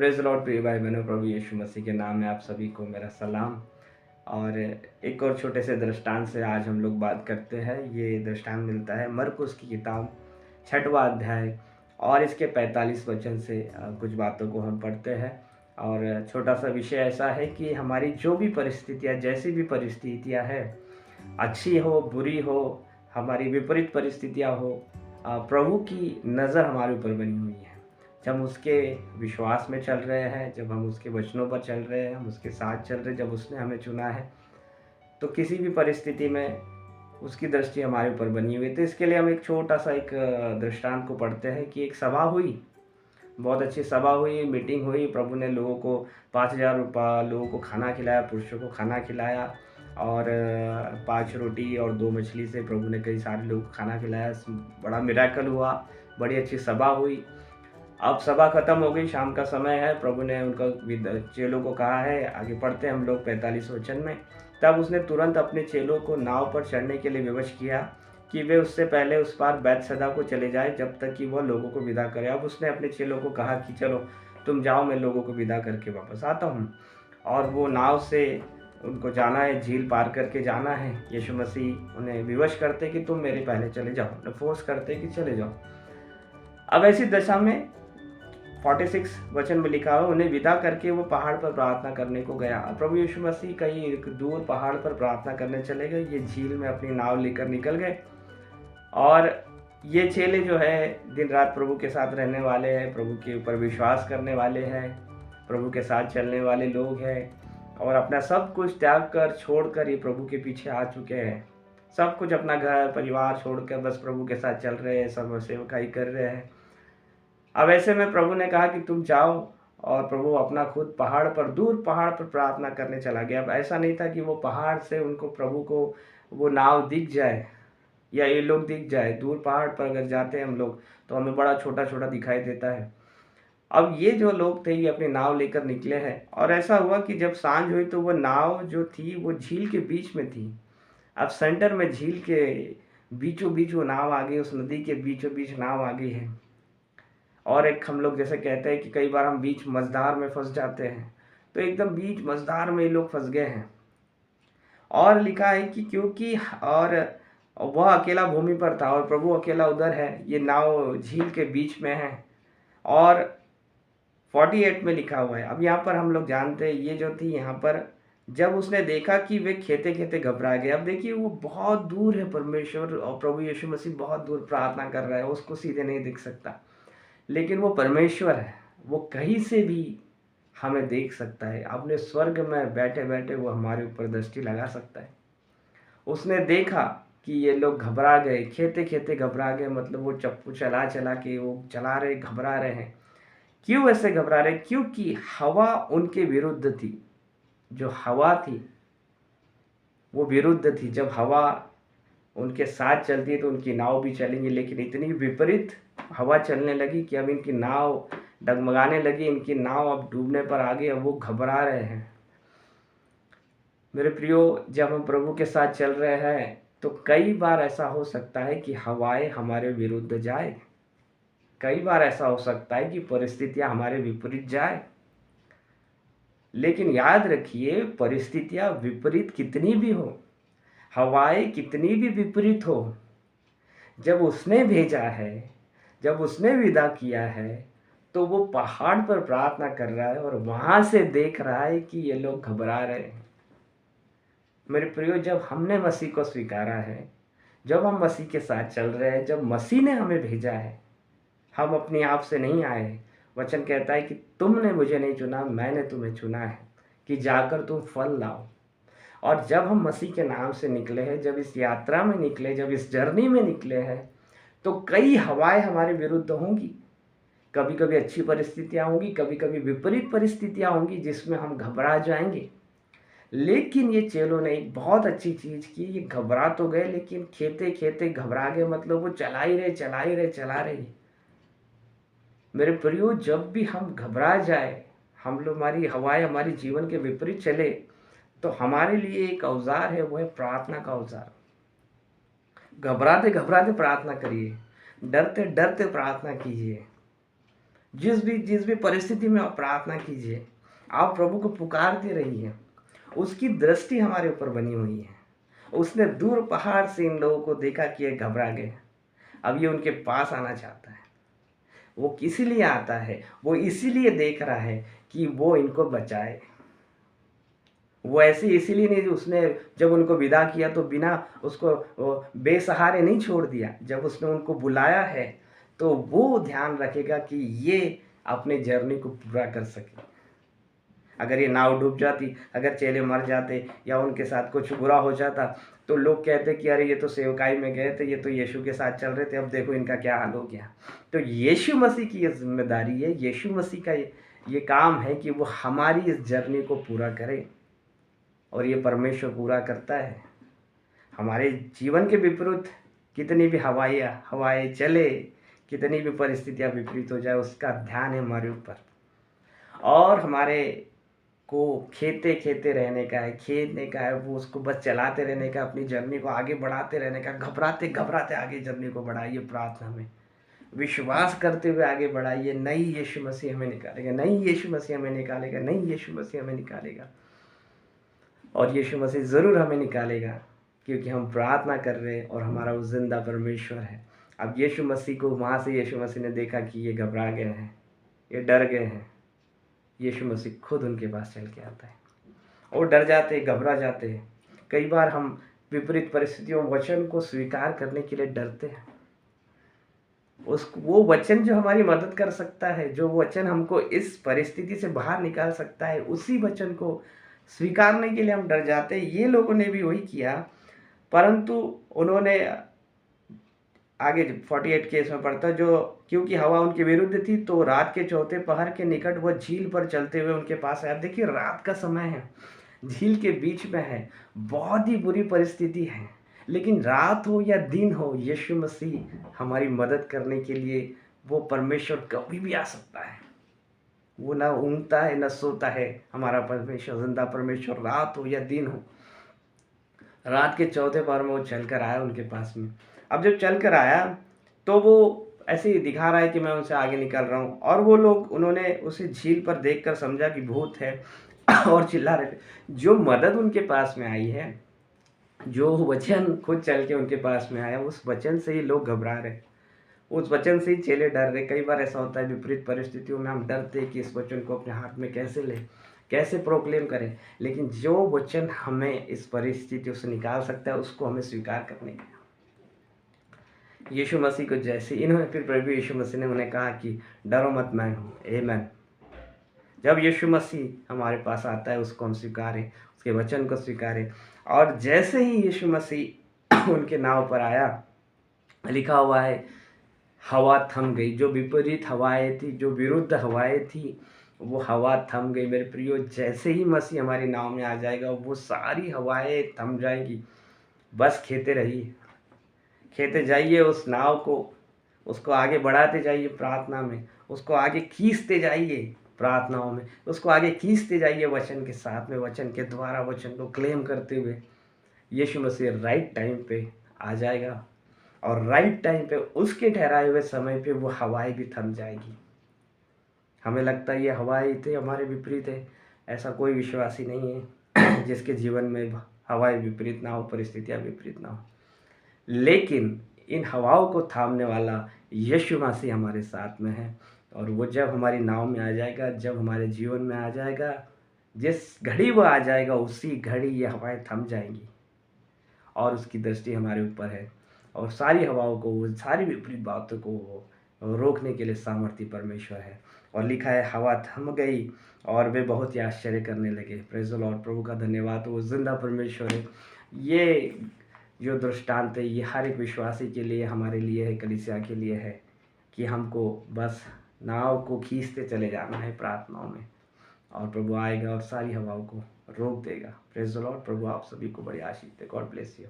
Praise the Lord प्रिय भाई बहनों, प्रभु यीशु मसीह के नाम में आप सभी को मेरा सलाम। और एक और छोटे से दृष्टांत से आज हम लोग बात करते हैं। ये दृष्टांत मिलता है मरकुस की किताब 6वां अध्याय और इसके 45 वचन से कुछ बातों को हम पढ़ते हैं। और छोटा सा विषय ऐसा है कि हमारी जो भी परिस्थितियाँ, जैसी भी परिस्थितियाँ हैं, अच्छी हो बुरी हो, हमारी विपरीत परिस्थितियाँ हो, प्रभु की नज़र हमारे ऊपर बनी हुई है। जब हम उसके विश्वास में चल रहे हैं, जब हम उसके वचनों पर चल रहे हैं, हम उसके साथ चल रहे हैं, जब उसने हमें चुना है, तो किसी भी परिस्थिति में उसकी दृष्टि हमारे ऊपर बनी हुई है। तो इसके लिए हम एक छोटा सा एक दृष्टांत को पढ़ते हैं कि एक सभा हुई, बहुत अच्छी सभा हुई, मीटिंग हुई। प्रभु ने लोगों को 5,000 लोगों को खाना खिलाया, पुरुषों को खाना खिलाया। और 5 रोटी और 2 मछली से प्रभु ने कई सारे लोगों को खाना खिलाया। बड़ा मिरेकल हुआ, बड़ी अच्छी सभा हुई। अब सभा खत्म हो गई, शाम का समय है। प्रभु ने उनका चेलों को कहा है, आगे पढ़ते हैं हम लोग 45 वचन में। तब उसने तुरंत अपने चेलों को नाव पर चढ़ने के लिए विवश किया कि वे उससे पहले उस पार बैतसैदा को चले जाए, जब तक कि वह लोगों को विदा करे। अब उसने अपने चेलों को कहा कि चलो तुम जाओ, मैं लोगों को विदा करके वापस आता हूँ। और वो नाव से उनको जाना है, झील पार करके जाना है। यीशु मसीह उन्हें विवश करते कि तुम मेरे पहले चले जाओ, फोर्स करते कि चले जाओ। अब ऐसी दशा में 46 वचन में लिखा हुआ, उन्हें विदा करके वो पहाड़ पर प्रार्थना करने को गया। प्रभु यीशु मसीह कहीं दूर पहाड़ पर प्रार्थना करने चले गए। ये झील में अपनी नाव लेकर निकल गए। और ये चेले जो है दिन रात प्रभु के साथ रहने वाले हैं, प्रभु के ऊपर विश्वास करने वाले हैं, प्रभु के साथ चलने वाले लोग हैं। और अपना सब कुछ त्याग कर छोड़कर ये प्रभु के पीछे आ चुके हैं। सब कुछ अपना घर परिवार छोड़कर बस प्रभु के साथ चल रहे हैं, सब सेवकाई कर रहे हैं। अब ऐसे में प्रभु ने कहा कि तुम जाओ। और प्रभु अपना खुद पहाड़ पर, दूर पहाड़ पर प्रार्थना करने चला गया। अब ऐसा नहीं था कि वो पहाड़ से उनको, प्रभु को वो नाव दिख जाए या ये लोग दिख जाए। दूर पहाड़ पर अगर जाते हैं हम लोग तो हमें बड़ा छोटा छोटा दिखाई देता है। अब ये जो लोग थे ये अपनी नाव लेकर निकले हैं। और ऐसा हुआ कि जब सांझ हुई तो वो नाव जो थी वो झील के बीच में थी। अब सेंटर में, झील के बीचों बीच वो नाव आ गई, उस नदी के बीचों बीच नाव आ गई है। और एक हम लोग जैसे कहते हैं कि कई बार हम बीच मझधार में फंस जाते हैं, तो एकदम बीच मझधार में ये लोग फंस गए हैं। और लिखा है कि क्योंकि और वह अकेला भूमि पर था और प्रभु अकेला उधर है, ये नाव झील के बीच में है। और 48 में लिखा हुआ है। अब यहाँ पर हम लोग जानते हैं ये जो थी, यहाँ पर जब उसने देखा कि वे खेते खेते घबरा गए। अब देखिए वो बहुत दूर है परमेश्वर, और प्रभु यीशु मसीह बहुत दूर प्रार्थना कर रहा है, उसको सीधे नहीं दिख सकता। लेकिन वो परमेश्वर है, वो कहीं से भी हमें देख सकता है। अपने स्वर्ग में बैठे बैठे वो हमारे ऊपर दृष्टि लगा सकता है। उसने देखा कि ये लोग घबरा गए, खेते खेते घबरा गए, मतलब वो चप्पू चला चला के वो चला रहे, घबरा रहे हैं। क्यों ऐसे घबरा रहे? क्योंकि हवा उनके विरुद्ध थी। जो हवा थी वो विरुद्ध थी। जब हवा उनके साथ चलती है तो उनकी नाव भी चलेंगी, लेकिन इतनी विपरीत हवा चलने लगी कि अब इनकी नाव डगमगाने लगी, इनकी नाव अब डूबने पर आ गई। अब वो घबरा रहे हैं। मेरे प्रियो, जब हम प्रभु के साथ चल रहे हैं तो कई बार ऐसा हो सकता है कि हवाएं हमारे विरुद्ध जाए, कई बार ऐसा हो सकता है कि परिस्थितियां हमारे विपरीत जाए। लेकिन याद रखिए, परिस्थितियां विपरीत कितनी भी हो, हवाएं कितनी भी विपरीत हो, जब उसने भेजा है, जब उसने विदा किया है, तो वो पहाड़ पर प्रार्थना कर रहा है और वहां से देख रहा है कि ये लोग घबरा रहे हैं। मेरे प्रियो, जब हमने मसीह को स्वीकारा है, जब हम मसीह के साथ चल रहे हैं, जब मसीह ने हमें भेजा है, हम अपने आप से नहीं आए। वचन कहता है कि तुमने मुझे नहीं चुना, मैंने तुम्हें चुना है कि जाकर तुम फल लाओ। और जब हम मसीह के नाम से निकले हैं, जब इस यात्रा में निकले, जब इस जर्नी में निकले हैं, तो कई हवाएं हमारे विरुद्ध होंगी। कभी कभी अच्छी परिस्थितियां होंगी, कभी कभी विपरीत परिस्थितियां होंगी जिसमें हम घबरा जाएंगे। लेकिन ये चेलों ने एक बहुत अच्छी चीज की, ये घबरा तो गए लेकिन खेते खेते घबरा गए, मतलब वो चला ही रहे, चला ही रहे, चला रहे। मेरे प्रियो, जब भी हम घबरा जाए, हम लोग, हमारी हवाएं हमारे जीवन के विपरीत चले, तो हमारे लिए एक औजार है, वो है प्रार्थना का औजार। घबराते घबराते प्रार्थना करिए, डरते डरते प्रार्थना कीजिए। जिस भी परिस्थिति में आप प्रार्थना कीजिए, आप प्रभु को पुकारते रहिए। उसकी दृष्टि हमारे ऊपर बनी हुई है। उसने दूर पहाड़ से इन लोगों को देखा कि ये घबरा गए। अब ये उनके पास आना चाहता है। वो किस लिए आता है? वो इसीलिए देख रहा है कि वो इनको बचाए। वो ऐसे इसीलिए नहीं, उसने जब उनको विदा किया तो बिना उसको बेसहारे नहीं छोड़ दिया। जब उसने उनको बुलाया है तो वो ध्यान रखेगा कि ये अपने जर्नी को पूरा कर सके। अगर ये नाव डूब जाती, अगर चेले मर जाते या उनके साथ कुछ बुरा हो जाता तो लोग कहते कि अरे ये तो सेवकाई में गए थे, ये तो यीशु के साथ चल रहे थे, अब देखो इनका क्या हाल हो गया। तो यीशु मसीह की ये जिम्मेदारी है, यीशु मसीह का ये काम है कि वो हमारी इस जर्नी को पूरा करे, और ये परमेश्वर पूरा करता है। हमारे जीवन के विपरीत कितनी भी हवाएं चले, कितनी भी परिस्थितियां विपरीत हो जाए, उसका ध्यान है हमारे ऊपर। और हमारे को खेते खेते रहने का है, खेलने का है, वो उसको बस चलाते रहने का, अपनी जर्नी को आगे बढ़ाते रहने का। घबराते घबराते आगे जर्नी को बढ़ाइए प्रार्थना में, विश्वास करते हुए आगे बढ़ाइए। नहीं, यीशु मसीह हमें निकालेगा, नहीं यीशु मसीह हमें निकालेगा, नहीं यीशु मसीह हमें निकालेगा। और यीशु मसीह ज़रूर हमें निकालेगा, क्योंकि हम प्रार्थना कर रहे हैं और हमारा वो जिंदा परमेश्वर है। अब यीशु मसीह को वहाँ से यीशु मसीह ने देखा कि ये घबरा गए हैं, ये डर गए हैं। यीशु मसीह खुद उनके पास चल के आता है और डर जाते, घबरा जाते हैं। कई बार हम विपरीत परिस्थितियों वचन को स्वीकार करने के लिए डरते हैं। वो वचन जो हमारी मदद कर सकता है, जो वचन हमको इस परिस्थिति से बाहर निकाल सकता है, उसी वचन को स्वीकारने के लिए हम डर जाते हैं। ये लोगों ने भी वही किया, परंतु उन्होंने आगे 48 केस में पढ़ता, जो क्योंकि हवा उनके विरुद्ध थी तो रात के चौथे पहर के निकट वह झील पर चलते हुए उनके पास आया। देखिए, रात का समय है, झील के बीच में है, बहुत ही बुरी परिस्थिति है, लेकिन रात हो या दिन हो, यीशु मसीह हमारी मदद करने के लिए वो परमेश्वर कभी भी आ सकता है। वो ना ऊँघता है, ना सोता है। हमारा परमेश्वर, जिंदा परमेश्वर, रात हो या दिन हो, रात के चौथे पहर में वो चल कर आया उनके पास में। अब जब चल कर आया तो वो ऐसे ही दिखा रहा है कि मैं उनसे आगे निकल रहा हूँ, और वो लोग, उन्होंने उसे झील पर देखकर समझा कि भूत है और चिल्ला रहे थे। जो मदद उनके पास में आई है, जो वचन खुद चल के उनके पास में आया, उस वचन से ही लोग घबरा रहे, उस वचन से ही चेले डर रहे। कई बार ऐसा होता है, विपरीत परिस्थितियों में हम डरते हैं कि इस वचन को अपने हाथ में कैसे लें, कैसे प्रोक्लेम करें, लेकिन जो वचन हमें इस परिस्थितियों से निकाल सकता है, उसको हमें स्वीकार करने का। यीशु मसीह को जैसे इन्होंने, फिर प्रभु यीशु मसीह ने उन्हें कहा कि डरो मत, मैं हूँ। आमेन। जब यीशु मसीह हमारे पास आता है, उसको हम स्वीकारें, उसके वचन को स्वीकारें। और जैसे ही यीशु मसीह उनके नाव पर आया, लिखा हुआ है हवा थम गई। जो विपरीत हवाएं थी, जो विरुद्ध हवाएं थी, वो हवा थम गई। मेरे प्रियो, जैसे ही मसीह हमारी नाव में आ जाएगा, वो सारी हवाएं थम जाएंगी। बस खेते रहिए, खेते जाइए उस नाव को, उसको आगे बढ़ाते जाइए प्रार्थना में, उसको आगे खींचते जाइए प्रार्थनाओं में, उसको आगे खींचते जाइए वचन के साथ में, वचन के द्वारा वचन को क्लेम करते हुए। यीशु मसीह राइट टाइम पे आ जाएगा, और राइट टाइम पे, उसके ठहराए हुए समय पे वो हवाएं भी थम जाएगी। हमें लगता है ये हवाएं थे हमारे विपरीत है, ऐसा कोई विश्वासी नहीं है जिसके जीवन में हवाएं विपरीत ना हो, परिस्थितियाँ विपरीत ना हो। लेकिन इन हवाओं को थामने वाला यीशु मसीह हमारे साथ में है, और वो जब हमारी नाव में आ जाएगा, जब हमारे जीवन में आ जाएगा, जिस घड़ी वो आ जाएगा, उसी घड़ी ये हवाएं थम जाएंगी, और उसकी दृष्टि हमारे ऊपर है, और सारी हवाओं को, सारी विपरीत बातों को रोकने के लिए सामर्थ्य परमेश्वर है। और लिखा है हवा थम गई और वे बहुत ही आश्चर्य करने लगे। Praise the Lord. प्रभु का धन्यवाद, वो जिंदा परमेश्वर है। ये जो दृष्टांत है, ये हर एक विश्वासी के लिए, हमारे लिए है, कलीसिया के लिए है, कि हमको बस नाव को खींचते चले जाना है प्रार्थनाओं में, और प्रभु आएगा और सारी हवाओं को रोक देगा। Praise the Lord. प्रभु आप सभी को बड़ी आशीष दे। God bless you.